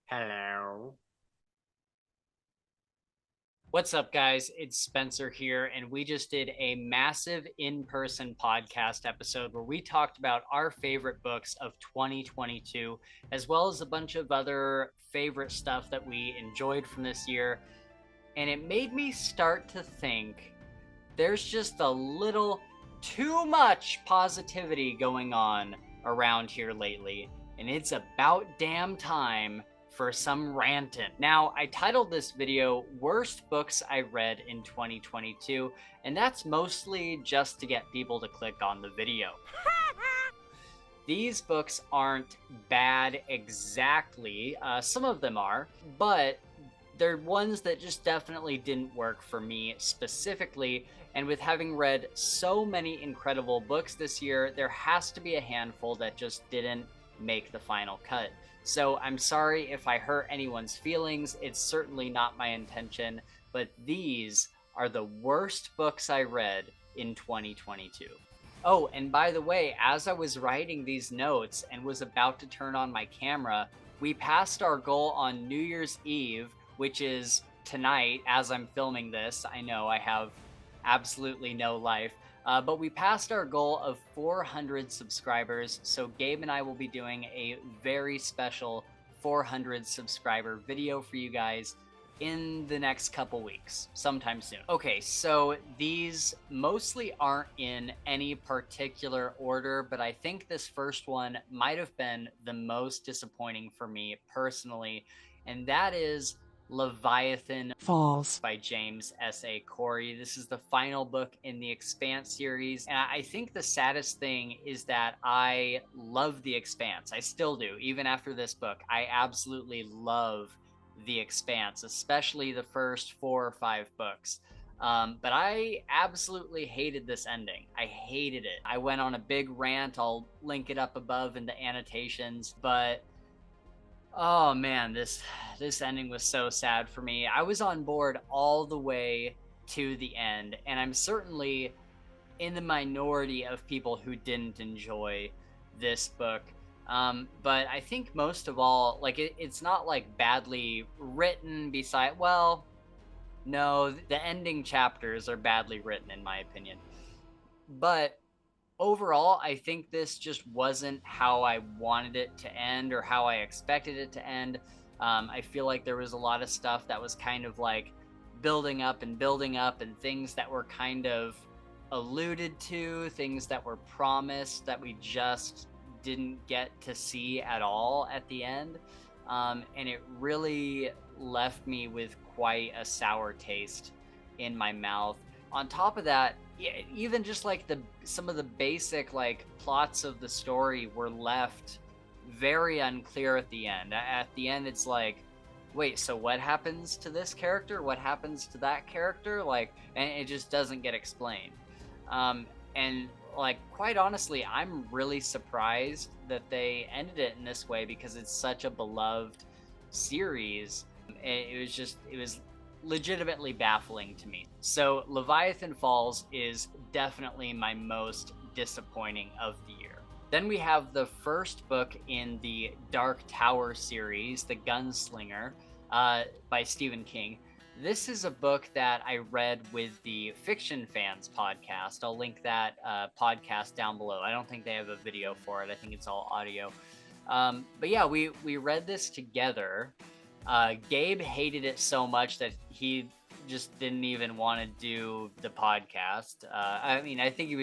Hello. What's up, guys? It's Spencer here, and we just did a massive in person podcast episode where we talked about our favorite books of 2022, as well as a bunch of other favorite stuff that we enjoyed from this year. And it made me start to think there's just a little too much positivity going on around here lately, and it's about damn time for some ranting. Now, I titled this video Worst Books I Read in 2022, and that's mostly just to get people to click on the video. These books aren't bad exactly, some of them are, but they're ones that just definitely didn't work for me specifically. And with having read so many incredible books this year, there has to be a handful that just didn't make the final cut. So I'm sorry if I hurt anyone's feelings. It's certainly not my intention, but these are the worst books I read in 2022. Oh, and by the way, as I was writing these notes and was about to turn on my camera, we passed our goal on New Year's Eve, which is tonight as I'm filming this. I know I have absolutely no life, but we passed our goal of 400 subscribers. So Gabe and I will be doing a very special 400 subscriber video for you guys in the next couple weeks, sometime soon. Okay, so these mostly aren't in any particular order, but I think this first one might have been the most disappointing for me personally, and that is Leviathan Falls by James S.A. Corey. This is the final book in the Expanse series, and I think the saddest thing is that I love the Expanse. I still do, even after this book. I absolutely love the Expanse, especially the first 4 or 5 books. But I absolutely hated this ending. I hated it. I went on a big rant. I'll link it up above in the annotations, but oh man, this ending was so sad for me. I was on board all the way to the end, and I'm certainly in the minority of people who didn't enjoy this book. But I think most of all, like it's not like badly written. Beside, well, no, the ending chapters are badly written in my opinion. But overall, I think this just wasn't how I wanted it to end or how I expected it to end. I feel like there was a lot of stuff that was kind of like building up, and things that were kind of alluded to, things that were promised that we just didn't get to see at all at the end. And it really left me with quite a sour taste in my mouth. On top of that, even just like some of the basic like plots of the story were left very unclear at the end. At the end, it's like, wait, so what happens to this character? What happens to that character? Like, and it just doesn't get explained. And like, quite honestly, I'm really surprised that they ended it in this way because it's such a beloved series. It was legitimately baffling to me. So Leviathan Falls is definitely my most disappointing of the year. Then we have the first book in the Dark Tower series, The Gunslinger, by Stephen King. This is a book that I read with the Fiction Fans podcast. I'll link that podcast down below. I don't think they have a video for it. I think it's all audio. But yeah, we read this together. Gabe hated it so much that he just didn't even want to do the podcast. I mean, I think he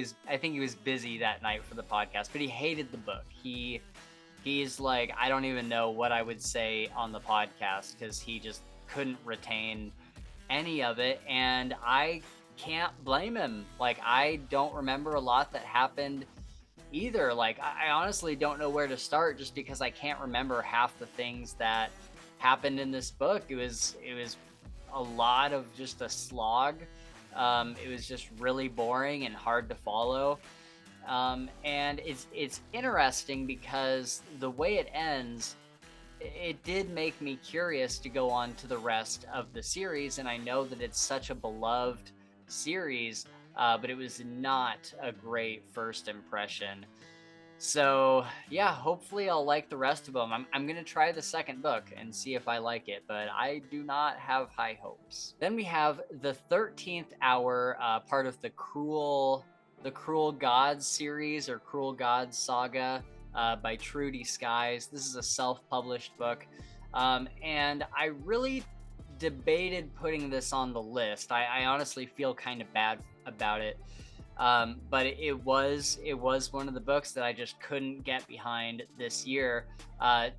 was busy that night for the podcast, but he hated the book. He's like, I don't even know what I would say on the podcast because he just couldn't retain any of it, and I can't blame him. Like, I don't remember a lot that happened either. Like, I honestly don't know where to start just because I can't remember half the things that happened in this book. It was a lot of just a slog. It was just really boring and hard to follow. And it's interesting because the way it ends, it did make me curious to go on to the rest of the series, and I know that it's such a beloved series, but it was not a great first impression. So yeah, hopefully I'll like the rest of them. I'm gonna try the second book and see if I like it, but I do not have high hopes. Then we have the 13th Hour, part of the Cruel Gods series or Cruel Gods saga, by Trudy Skies. This is a self-published book, and I really debated putting this on the list. I honestly feel kind of bad about it, but it was one of the books that I just couldn't get behind this year.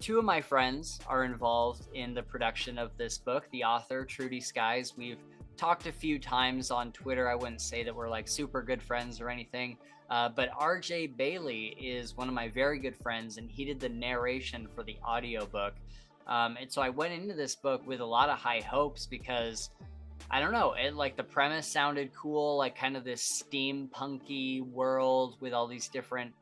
Two of my friends are involved in the production of this book. The author, Trudy Skies, we've talked a few times on Twitter. I wouldn't say that we're like super good friends or anything, but RJ Bailey is one of my very good friends, and he did the narration for the audiobook. And so I went into this book with a lot of high hopes because I don't know, it like the premise sounded cool, like kind of this steampunky world with all these different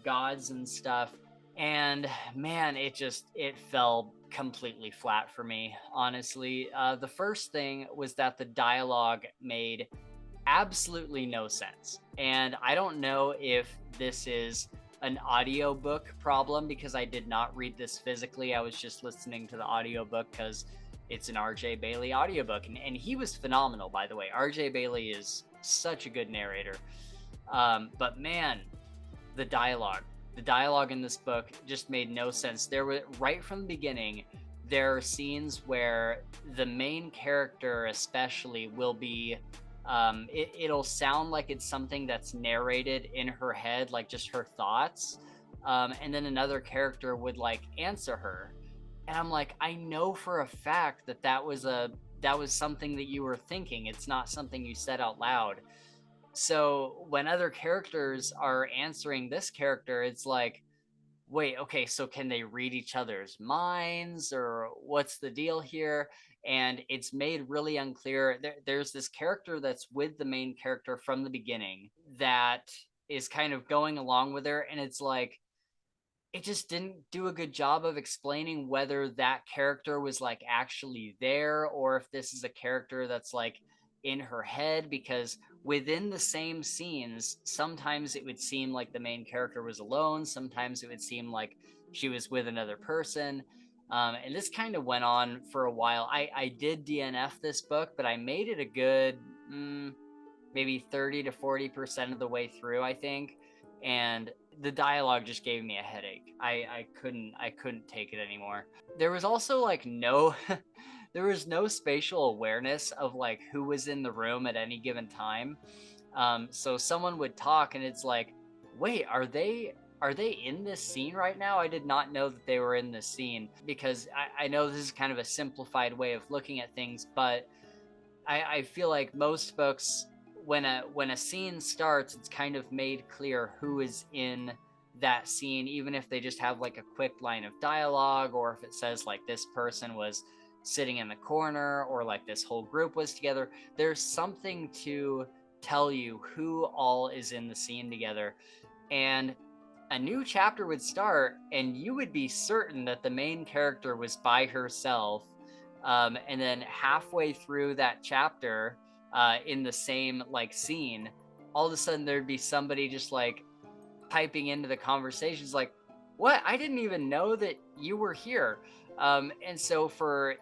gods and stuff. And man, it fell completely flat for me, honestly. The first thing was that the dialogue made absolutely no sense. And I don't know if this is an audiobook problem because I did not read this physically. I was just listening to the audiobook because it's an RJ Bailey audiobook. And he was phenomenal, by the way. RJ Bailey is such a good narrator. But man, the dialogue, the dialogue in this book just made no sense. There were, right from the beginning, there are scenes where the main character, especially, will be it'll sound like it's something that's narrated in her head, like just her thoughts. And then another character would like answer her. And I'm like, I know for a fact that that was something that you were thinking. It's not something you said out loud. So when other characters are answering this character, it's like, wait, okay, so can they read each other's minds or what's the deal here? And it's made really unclear. There's this character that's with the main character from the beginning that is kind of going along with her. And it's like, it just didn't do a good job of explaining whether that character was like actually there or if this is a character that's like in her head, because within the same scenes sometimes it would seem like the main character was alone, sometimes it would seem like she was with another person. And this kind of went on for a while. I did DNF this book, but I made it a good maybe 30 to 40% of the way through, I think. And the dialogue just gave me a headache. I couldn't take it anymore. There was also like no there was no spatial awareness of like who was in the room at any given time. So someone would talk and it's like, wait, are they in this scene right now? I did not know that they were in this scene, because I know this is kind of a simplified way of looking at things, but I feel like most books, when a scene starts, it's kind of made clear who is in that scene, even if they just have like a quick line of dialogue, or if it says like this person was sitting in the corner, or like this whole group was together. There's something to tell you who all is in the scene together. And a new chapter would start, and you would be certain that the main character was by herself. And then halfway through that chapter, in the same like scene, all of a sudden there'd be somebody just like piping into the conversations, like, "What? I didn't even know that you were here." And so for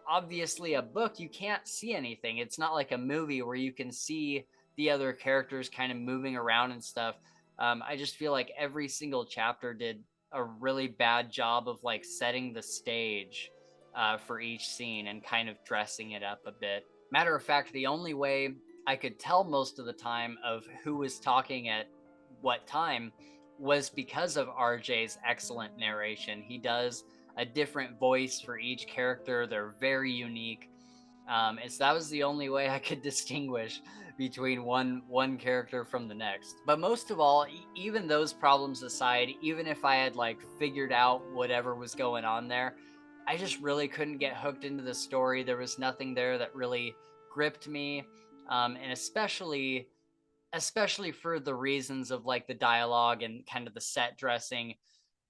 obviously a book, you can't see anything. It's not like a movie where you can see the other characters kind of moving around and stuff. I just feel like every single chapter did a really bad job of like setting the stage for each scene and kind of dressing it up a bit. Matter of fact, the only way I could tell most of the time of who was talking at what time was because of RJ's excellent narration. He does a different voice for each character, they're very unique. And so that was the only way I could distinguish between one character from the next. But most of all, even those problems aside, even if I had like figured out whatever was going on there, I just really couldn't get hooked into the story. There was nothing there that really gripped me, and especially for the reasons of like the dialogue and kind of the set dressing.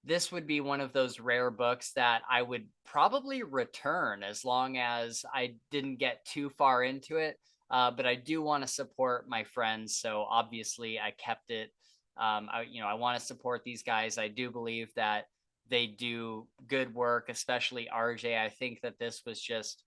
This would be one of those rare books that I would probably return as long as I didn't get too far into it. But I do want to support my friends, so obviously I kept it I want to support these guys. I do believe that they do good work, especially RJ. I think that this was just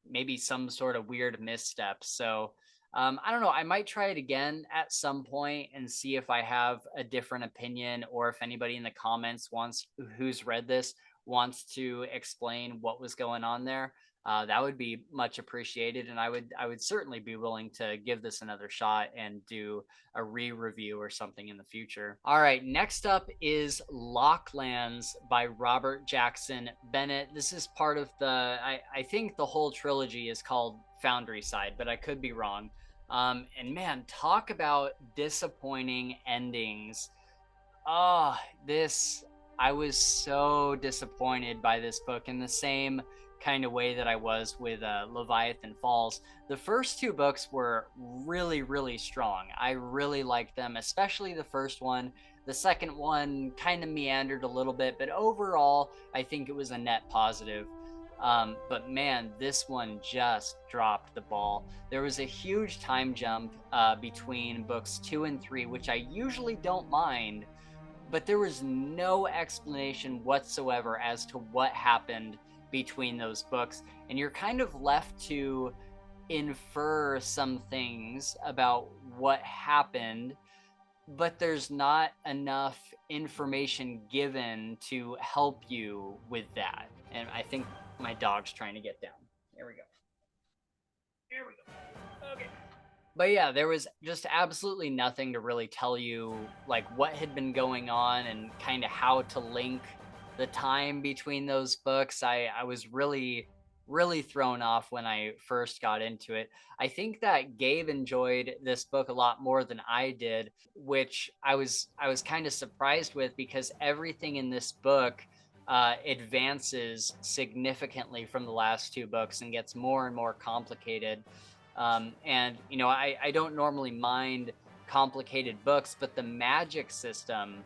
maybe some sort of weird misstep. So I don't know. I might try it again at some point and see if I have a different opinion, or if anybody in the comments wants who's read this wants to explain what was going on there. That would be much appreciated, and I would certainly be willing to give this another shot and do a re-review or something in the future. All right, next up is Locklands by Robert Jackson Bennett. This is part of I think the whole trilogy is called Foundry Side, but I could be wrong. And man, talk about disappointing endings. Oh, this, I was so disappointed by this book in the same kind of way that I was with Leviathan Falls. The first two books were really, really strong. I really liked them, especially the first one. The second one kind of meandered a little bit, but overall, I think it was a net positive. But man, this one just dropped the ball. There was a huge time jump between books 2 and 3, which I usually don't mind, but there was no explanation whatsoever as to what happened between those books. And you're kind of left to infer some things about what happened, but there's not enough information given to help you with that. And I think my dog's trying to get down. There we go. There we go. Okay. But yeah, there was just absolutely nothing to really tell you like what had been going on and kind of how to link the time between those books. I was really, really thrown off when I first got into it. I think that Gabe enjoyed this book a lot more than I did, which I was kind of surprised with, because everything in this book advances significantly from the last two books and gets more and more complicated. And I don't normally mind complicated books, but the magic system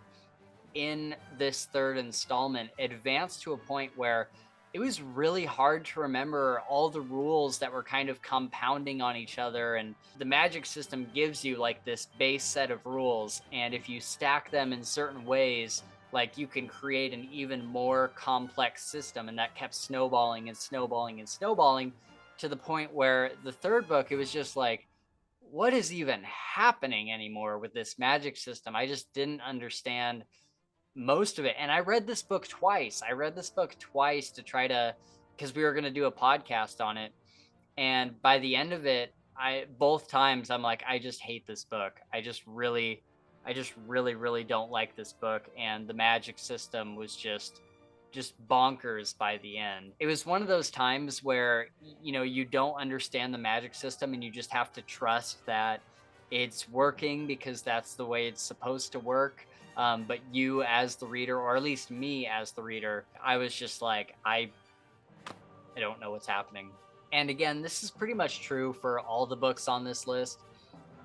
in this third installment advanced to a point where it was really hard to remember all the rules that were kind of compounding on each other. And the magic system gives you like this base set of rules, and if you stack them in certain ways, like you can create an even more complex system. And that kept snowballing and snowballing and snowballing, to the point where the third book, it was just like, what is even happening anymore with this magic system? I just didn't understand most of it. And I read this book twice. To try to, because we were going to do a podcast on it. And by the end of it, both times I'm like, I just hate this book. I just really, really don't like this book. And the magic system was just bonkers by the end. It was one of those times where, you don't understand the magic system and you just have to trust that it's working because that's the way it's supposed to work. But you as the reader, or at least me as the reader, I was just like, I don't know what's happening. And again, this is pretty much true for all the books on this list.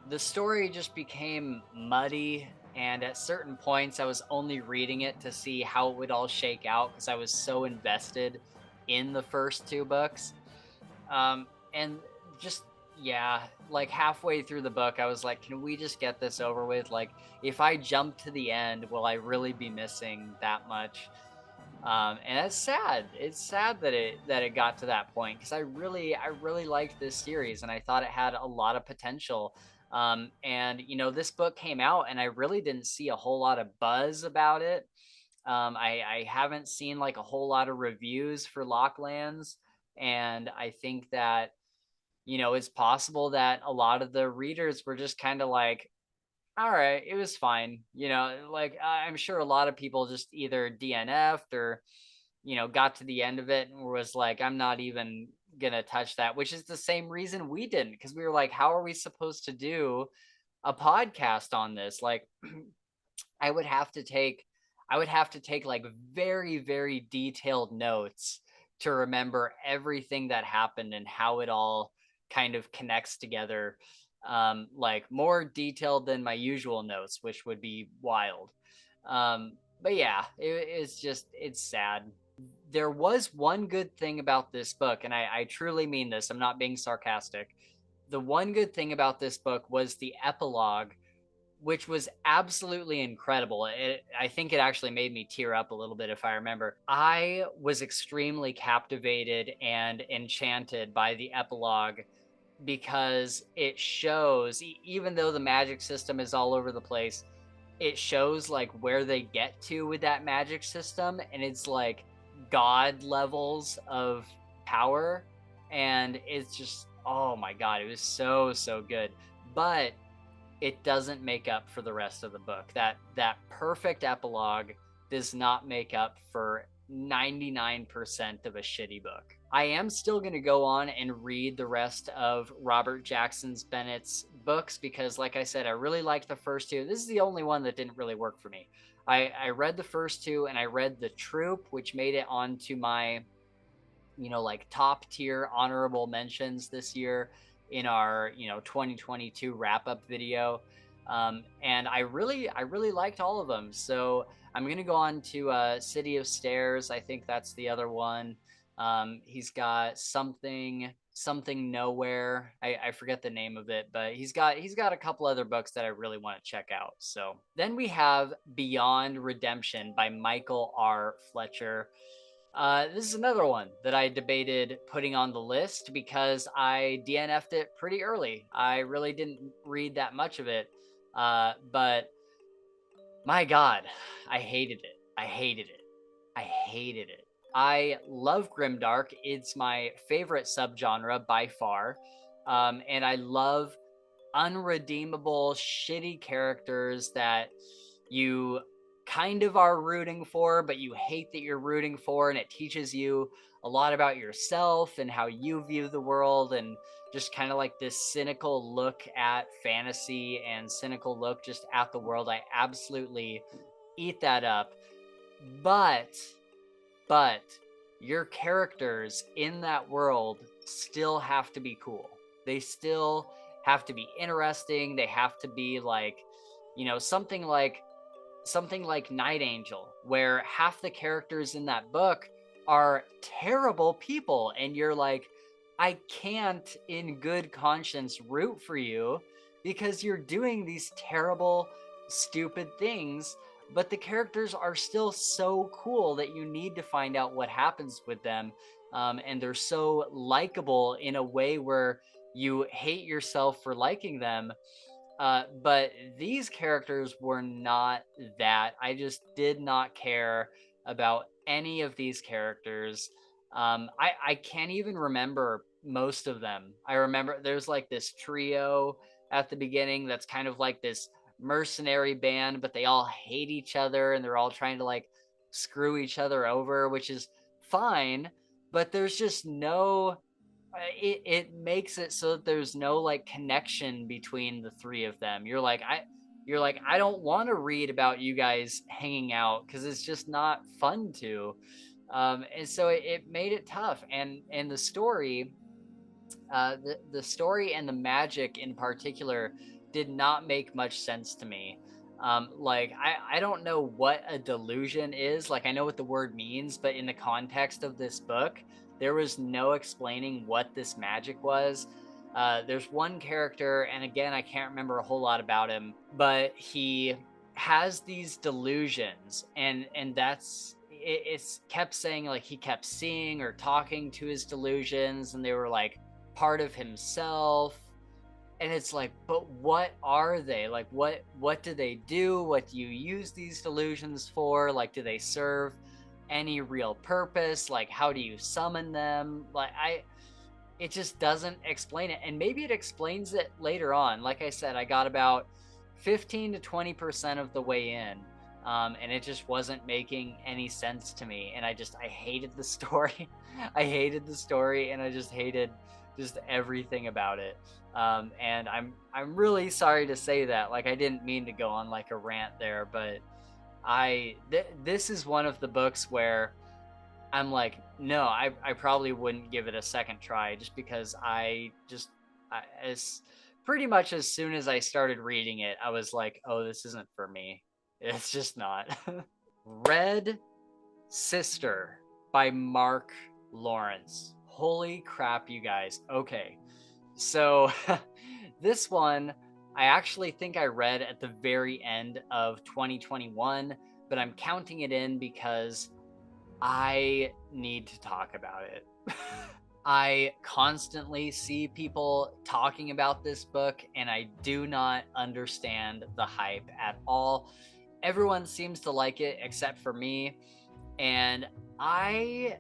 The story just became muddy, and at certain points I was only reading it to see how it would all shake out, because I was so invested in the first two books. And just, yeah, like halfway through the book I was like, can we just get this over with? Like, if I jump to the end, will I really be missing that much? And it's sad. It's sad that it got to that point, because I really liked this series and I thought it had a lot of potential. And this book came out and I really didn't see a whole lot of buzz about it. I haven't seen like a whole lot of reviews for Locklands, and I think that it's possible that a lot of the readers were just kind of like, all right, it was fine. Like, I'm sure a lot of people just either DNF'd or, got to the end of it and was like, I'm not even going to touch that, which is the same reason we didn't, because we were like, how are we supposed to do a podcast on this? Like, I would have to take like very, very detailed notes to remember everything that happened and how it all kind of connects together, like more detailed than my usual notes, which would be wild. But yeah, it's sad. There was one good thing about this book, and I truly mean this, I'm not being sarcastic. The one good thing about this book was the epilogue, which was absolutely incredible. I think it actually made me tear up a little bit, if I remember. I was extremely captivated and enchanted by the epilogue because it shows, even though the magic system is all over the place, it shows like where they get to with that magic system, and it's like god levels of power, and it's just, oh my god, it was so good. But it doesn't make up for the rest of the book. That perfect epilogue does not make up for 99% of a shitty book. I am still going to go on and read the rest of Robert Jackson Bennett's books because, like I said, I really liked the first two. This is the only one that didn't really work for me. I read the first two, and I read The Troop, which made it onto my, like top tier honorable mentions this year in our 2022 wrap up video. And I really liked all of them. So I'm gonna go on to City of Stairs. I think that's the other one. He's got something nowhere. I forget the name of it, but he's got a couple other books that I really want to check out. So then we have Beyond Redemption by Michael R. Fletcher. This is another one that I debated putting on the list because I DNF'd it pretty early. I really didn't read that much of it, but my God, I hated it. I hated it. I hated it. I love grimdark. It's my favorite subgenre by far, and I love unredeemable, shitty characters that you kind of are rooting for, but you hate that you're rooting for, and it teaches you a lot about yourself and how you view the world, and just kind of like this cynical look at fantasy and cynical look just at the world. I absolutely eat that up. But your characters in that world still have to be cool. They still have to be interesting. They have to be like, something like Night Angel, where half the characters in that book are terrible people, and you're like, I can't in good conscience root for you because you're doing these terrible, stupid things, but the characters are still so cool that you need to find out what happens with them. And they're so likable in a way where you hate yourself for liking them. But these characters were not that. I just did not care about any of these characters. I can't even remember most of them. I remember there's like this trio at the beginning that's kind of like this mercenary band, but they all hate each other and they're all trying to like screw each other over, which is fine. But there's just no it makes it so that there's no like connection between the three of them. You're like, I don't want to read about you guys hanging out because it's just not fun to. And so it made it tough. And the story, the story and the magic in particular did not make much sense to me. Like I don't know what a delusion is. Like I know what the word means, but in the context of this book, there was no explaining what this magic was. There's one character, and again, I can't remember a whole lot about him, but he has these delusions, and it's kept saying like he kept seeing or talking to his delusions, and they were like part of himself. And it's like, but what are they? Like what do they do? What do you use these delusions for? Like, do they serve any real purpose? Like, how do you summon them? Like it just doesn't explain it. And maybe it explains it later on. Like I said, I got about 15 to 20% of the way in, and it just wasn't making any sense to me. And I hated the story. I hated the story, and I just hated just everything about it. And I'm really sorry to say that. Like, I didn't mean to go on like a rant there, but this is one of the books where I'm like, no, I probably wouldn't give it a second try, just because as pretty much as soon as I started reading it, I was like, oh, this isn't for me. It's just not. Red Sister by Mark Lawrence. Holy crap, you guys. Okay. So this one, I actually think I read at the very end of 2021, but I'm counting it in because I need to talk about it. I constantly see people talking about this book, and I do not understand the hype at all. Everyone seems to like it except for me, and I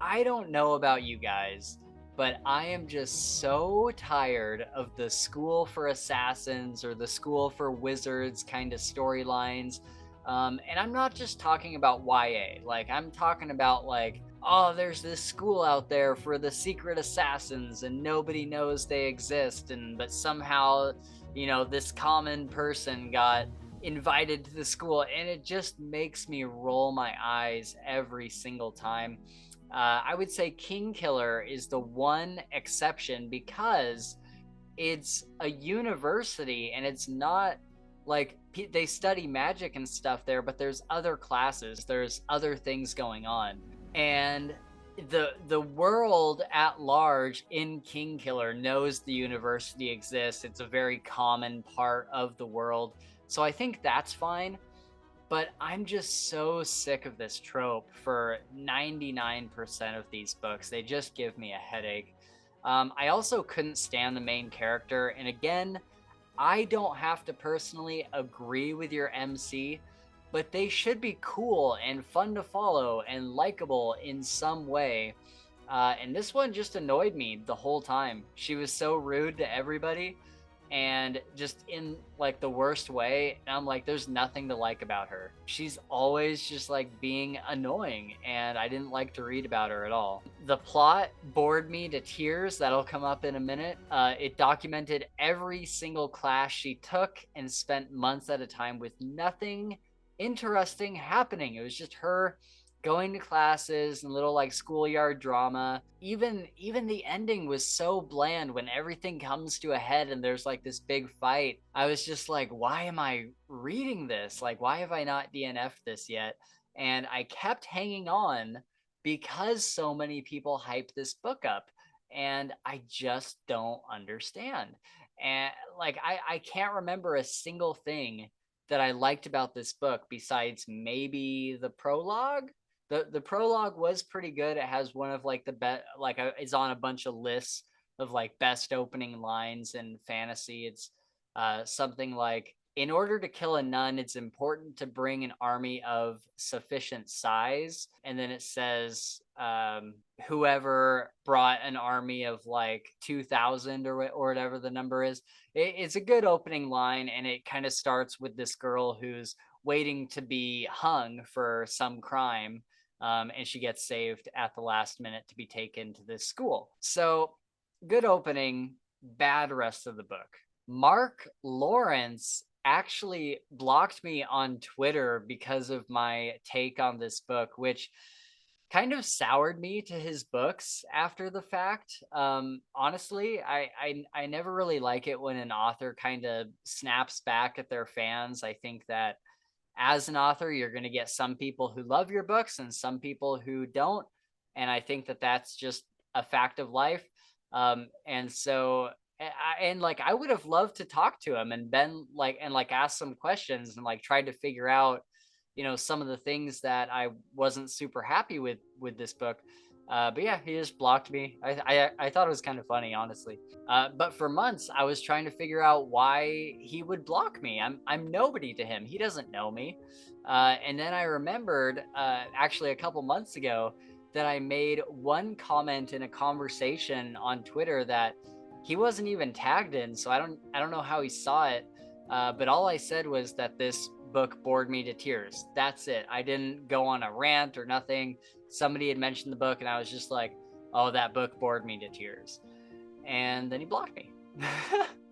I don't know about you guys, but I am just so tired of the school for assassins or the school for wizards kind of storylines. And I'm not just talking about YA, like, I'm talking about, like, oh, there's this school out there for the secret assassins and nobody knows they exist. And but somehow, this common person got invited to the school, and it just makes me roll my eyes every single time. I would say King Killer is the one exception because it's a university and it's not like they study magic and stuff there, but there's other classes, there's other things going on. And the world at large in King Killer knows the university exists. It's a very common part of the world. So I think that's fine. But I'm just so sick of this trope for 99% of these books. They just give me a headache. I also couldn't stand the main character. And again, I don't have to personally agree with your MC, but they should be cool and fun to follow and likable in some way. And this one just annoyed me the whole time. She was so rude to everybody and just in like the worst way. And I'm like, there's nothing to like about her. She's always just like being annoying, and I didn't like to read about her at all. The plot bored me to tears. That'll come up in a minute. It documented every single class she took and spent months at a time with nothing interesting happening. It was just her going to classes and little like schoolyard drama. Even the ending was so bland when everything comes to a head and there's like this big fight. I was just like, why am I reading this? Like, why have I not DNF'd this yet? And I kept hanging on because so many people hype this book up, and I just don't understand. And like, I can't remember a single thing that I liked about this book besides maybe the prologue. The prologue was pretty good. It has one of like the best, like it's on a bunch of lists of like best opening lines in fantasy. It's something like, in order to kill a nun, it's important to bring an army of sufficient size. And then it says, whoever brought an army of like 2,000 or whatever the number is. It's a good opening line, and it kind of starts with this girl who's waiting to be hung for some crime. And she gets saved at the last minute to be taken to this school. So, good opening, bad rest of the book. Mark Lawrence actually blocked me on Twitter because of my take on this book, which kind of soured me to his books after the fact. Honestly, I never really like it when an author kind of snaps back at their fans. I think that as an author, you're going to get some people who love your books and some people who don't. And I think that that's just a fact of life. And so, and like, I would have loved to talk to him and been like, and like ask some questions and like tried to figure out, some of the things that I wasn't super happy with this book. But yeah, he just blocked me. I thought it was kind of funny, honestly. But for months, I was trying to figure out why he would block me. I'm nobody to him. He doesn't know me. And then I remembered, actually a couple months ago, that I made one comment in a conversation on Twitter that he wasn't even tagged in. So I don't know how he saw it. But all I said was that this book bored me to tears. That's it. I didn't go on a rant or nothing. Somebody had mentioned the book, and I was just like, oh, that book bored me to tears. And then he blocked me.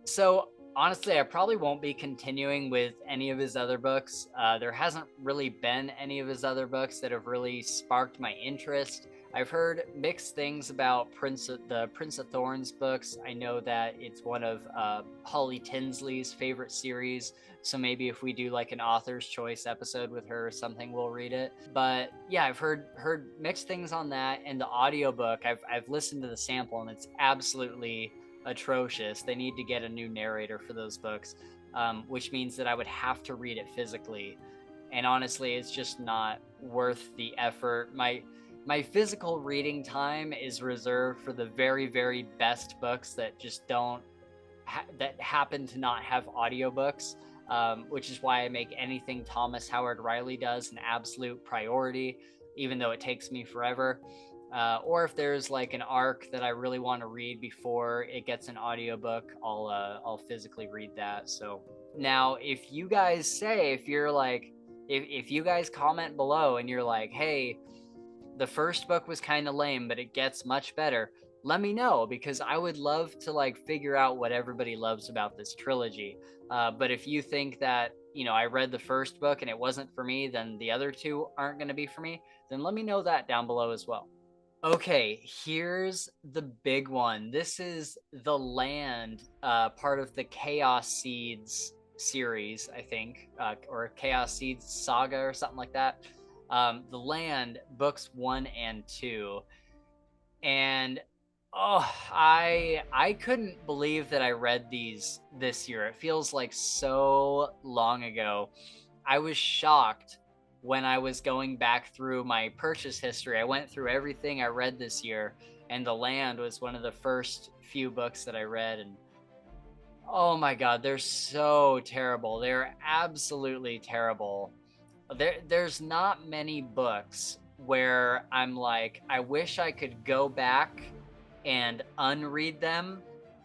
So honestly, I probably won't be continuing with any of his other books. There hasn't really been any of his other books that have really sparked my interest. I've heard mixed things about the Prince of Thorns books. I know that it's one of Holly Tinsley's favorite series, so maybe if we do like an author's choice episode with her or something, we'll read it. But yeah, I've heard mixed things on that. And the audiobook, I've listened to the sample, and it's absolutely atrocious. They need to get a new narrator for those books, which means that I would have to read it physically. And honestly, it's just not worth the effort. My physical reading time is reserved for the very, very best books that just don't that happen to not have audiobooks, which is why I make anything Thomas Howard Riley does an absolute priority, even though it takes me forever. Or if there's like an arc that I really want to read before it gets an audiobook, I'll physically read that. So now, if you guys say, if you're like, if you guys comment below and you're like, hey, the first book was kind of lame, but it gets much better, let me know, because I would love to like figure out what everybody loves about this trilogy. But if you think that, I read the first book and it wasn't for me, then the other two aren't going to be for me, then let me know that down below as well. Okay, here's the big one. This is The Land, part of the Chaos Seeds series, I think, or Chaos Seeds Saga or something like that. The Land, books 1 and 2. And I couldn't believe that I read these this year. It feels like so long ago. I was shocked when I was going back through my purchase history. I went through everything I read this year, and The Land was one of the first few books that I read. And oh my God, they're so terrible. They're absolutely terrible. There's not many books where I'm like, I wish I could go back and unread them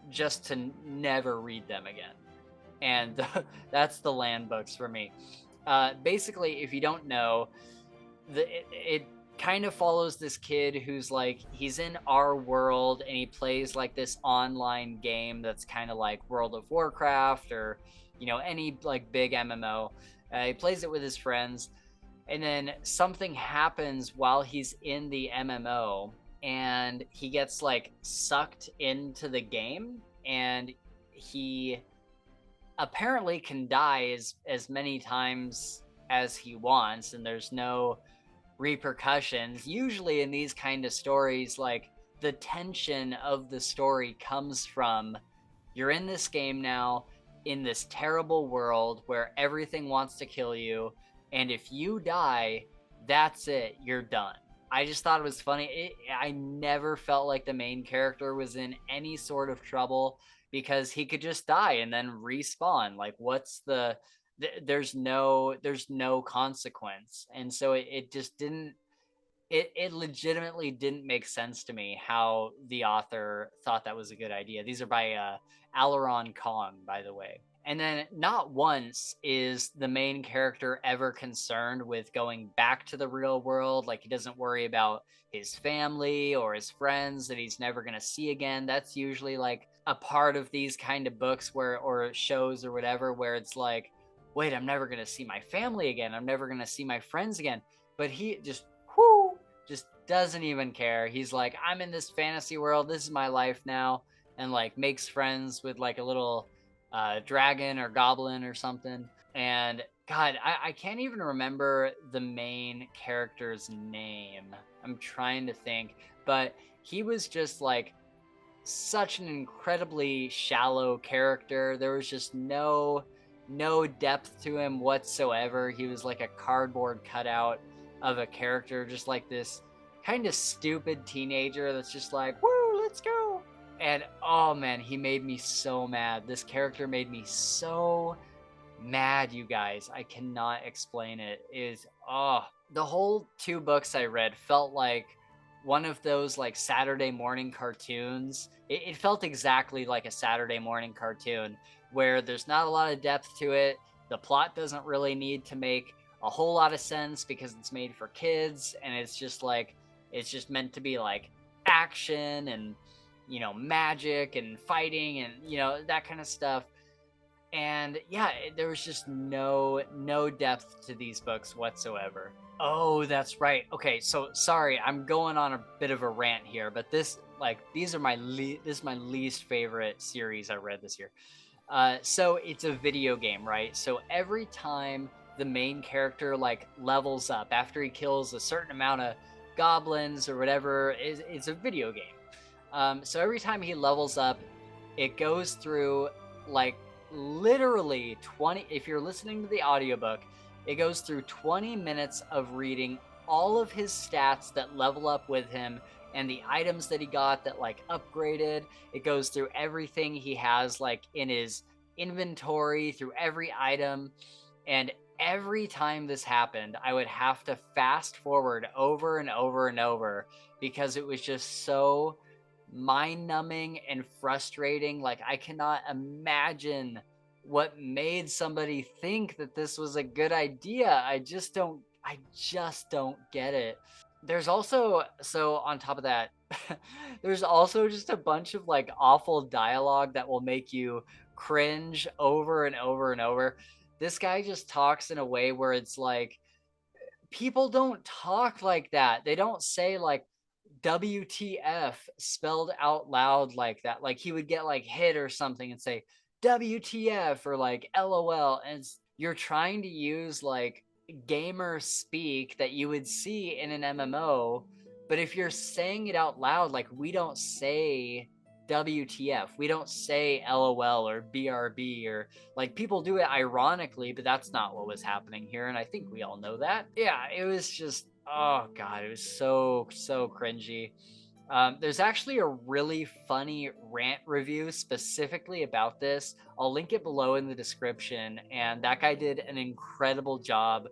just to never read them again. And that's The Land books for me. Basically, if you don't know, it kind of follows this kid who's like, he's in our world and he plays like this online game that's kind of like World of Warcraft or, any like big MMO. He plays it with his friends, and then something happens while he's in the MMO and he gets like sucked into the game, and he apparently can die as many times as he wants, and there's no repercussions. Usually in these kind of stories, like, the tension of the story comes from, you're in this game now, in this terrible world where everything wants to kill you, and if you die, that's it, you're done. I just thought it was funny. I never felt like the main character was in any sort of trouble, because he could just die and then respawn. Like, what's the there's no consequence. And so it just didn't, it legitimately didn't make sense to me how the author thought that was a good idea. These are by Alaron Kong, by the way. And then not once is the main character ever concerned with going back to the real world. Like, he doesn't worry about his family or his friends that he's never going to see again. That's usually like a part of these kind of books or shows or whatever, where it's like, wait, I'm never going to see my family again. I'm never going to see my friends again. But he just doesn't even care. He's like, I'm in this fantasy world. This is my life now. And like makes friends with like a little dragon or goblin or something. And God, I can't even remember the main character's name. I'm trying to think. But he was just like such an incredibly shallow character. There was just no depth to him whatsoever. He was like a cardboard cutout of a character, just like this kind of stupid teenager that's just like, woo, let's go. And oh man, he made me so mad. This character made me so mad, you guys. I cannot explain it. The whole 2 books I read felt like one of those like Saturday morning cartoons. It felt exactly like a Saturday morning cartoon where there's not a lot of depth to it. The plot doesn't really need to make a whole lot of sense because it's made for kids, and it's just meant to be like action and, magic and fighting and, that kind of stuff. And yeah, there was just no depth to these books whatsoever. Oh, that's right. Okay, so sorry, I'm going on a bit of a rant here, but this is my least favorite series I read this year. So it's a video game, right? So every time the main character like levels up after he kills a certain amount of goblins or whatever, it's a video game. So every time he levels up, It goes through like literally 20, if you're listening to the audiobook, it goes through 20 minutes of reading all of his stats that level up with him and the items that he got that like upgraded. It goes through everything he has like in his inventory, through every item. And every time this happened, I would have to fast forward over and over and over because it was just so mind numbing and frustrating. Like, I cannot imagine what made somebody think that this was a good idea. I just don't get it. There's also, so on top of that, there's also just a bunch of like awful dialogue that will make you cringe over and over and over. This guy just talks in a way where it's like, people don't talk like that. They don't say like WTF spelled out loud like that. Like, he would get like hit or something and say WTF or like LOL. And you're trying to use like gamer speak that you would see in an MMO. But if you're saying it out loud, like, we don't say WTF, we don't say LOL or BRB, or like, people do it ironically, but that's not what was happening here. And I think we all know that. Yeah, it was just, oh God, it was so cringy. There's actually a really funny rant review specifically about this. I'll link it below in the description. And that guy did an incredible job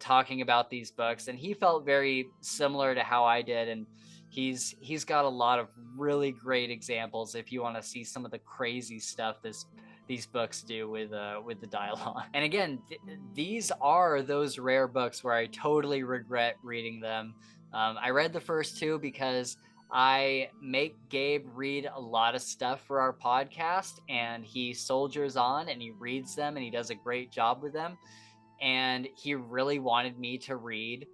talking about these books. And he felt very similar to how I did. And he's got a lot of really great examples if you want to see some of the crazy stuff these books do with the dialogue. And again, these are those rare books where I totally regret reading them. I read the first two because I make Gabe read a lot of stuff for our podcast, and he soldiers on and he reads them and he does a great job with them. And he really wanted me to read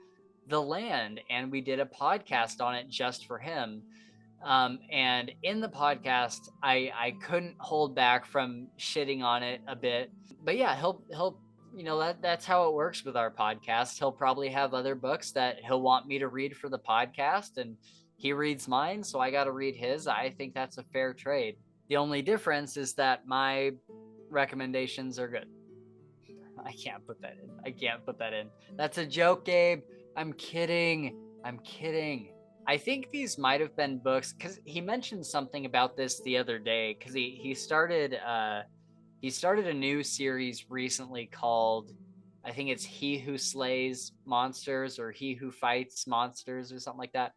The Land, and we did a podcast on it just for him. And in the podcast, I couldn't hold back from shitting on it a bit. But yeah, he'll that's how it works with our podcast. He'll probably have other books that he'll want me to read for the podcast, and he reads mine, so I got to read his. I think that's a fair trade. The only difference is that my recommendations are good. I can't put that in. That's a joke, Gabe. I'm kidding. I think these might have been books, because he mentioned something about this the other day, because he started a new series recently called, I think it's He Who Slays Monsters or He Who Fights Monsters or something like that.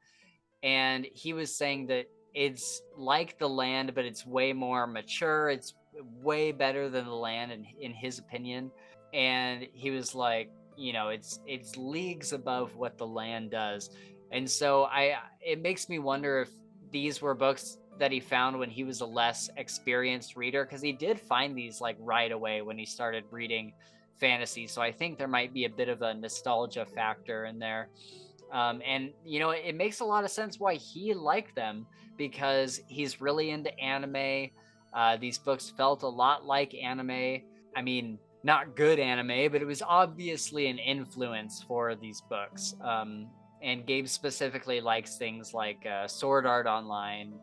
And he was saying that it's like The Land, but it's way more mature. It's way better than The Land in his opinion. And he was like, it's leagues above what The Land does. And so it makes me wonder if these were books that he found when he was a less experienced reader, because he did find these like right away when he started reading fantasy. So I think there might be a bit of a nostalgia factor in there. And it makes a lot of sense why he liked them, because he's really into anime. These books felt a lot like anime. I mean, not good anime, but it was obviously an influence for these books. And Gabe specifically likes things like Sword Art Online,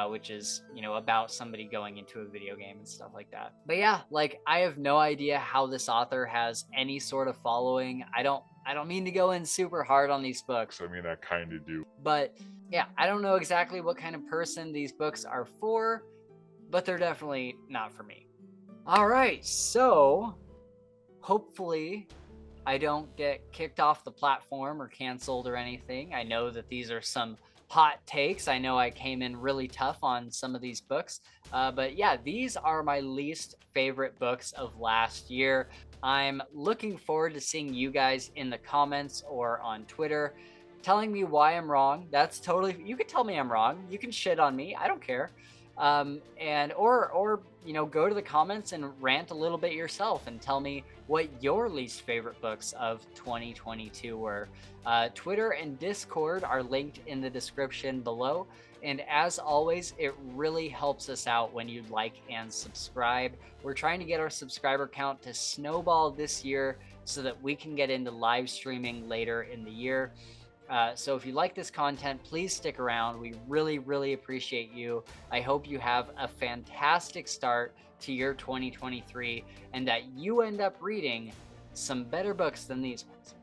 which is, about somebody going into a video game and stuff like that. But yeah, like, I have no idea how this author has any sort of following. I don't mean to go in super hard on these books. I mean, I kind of do. But yeah, I don't know exactly what kind of person these books are for, but they're definitely not for me. All right, so hopefully I don't get kicked off the platform or canceled or anything. I know that these are some hot takes. I know I came in really tough on some of these books. But yeah, these are my least favorite books of last year. I'm looking forward to seeing you guys in the comments or on Twitter telling me why I'm wrong. That's totally, you can tell me I'm wrong. You can shit on me. I don't care. Or go to the comments and rant a little bit yourself and tell me what your least favorite books of 2022 were. Twitter and Discord are linked in the description below. And as always, it really helps us out when you like and subscribe. We're trying to get our subscriber count to snowball this year so that we can get into live streaming later in the year. So if you like this content, please stick around. We really, really appreciate you. I hope you have a fantastic start to your 2023 and that you end up reading some better books than these ones.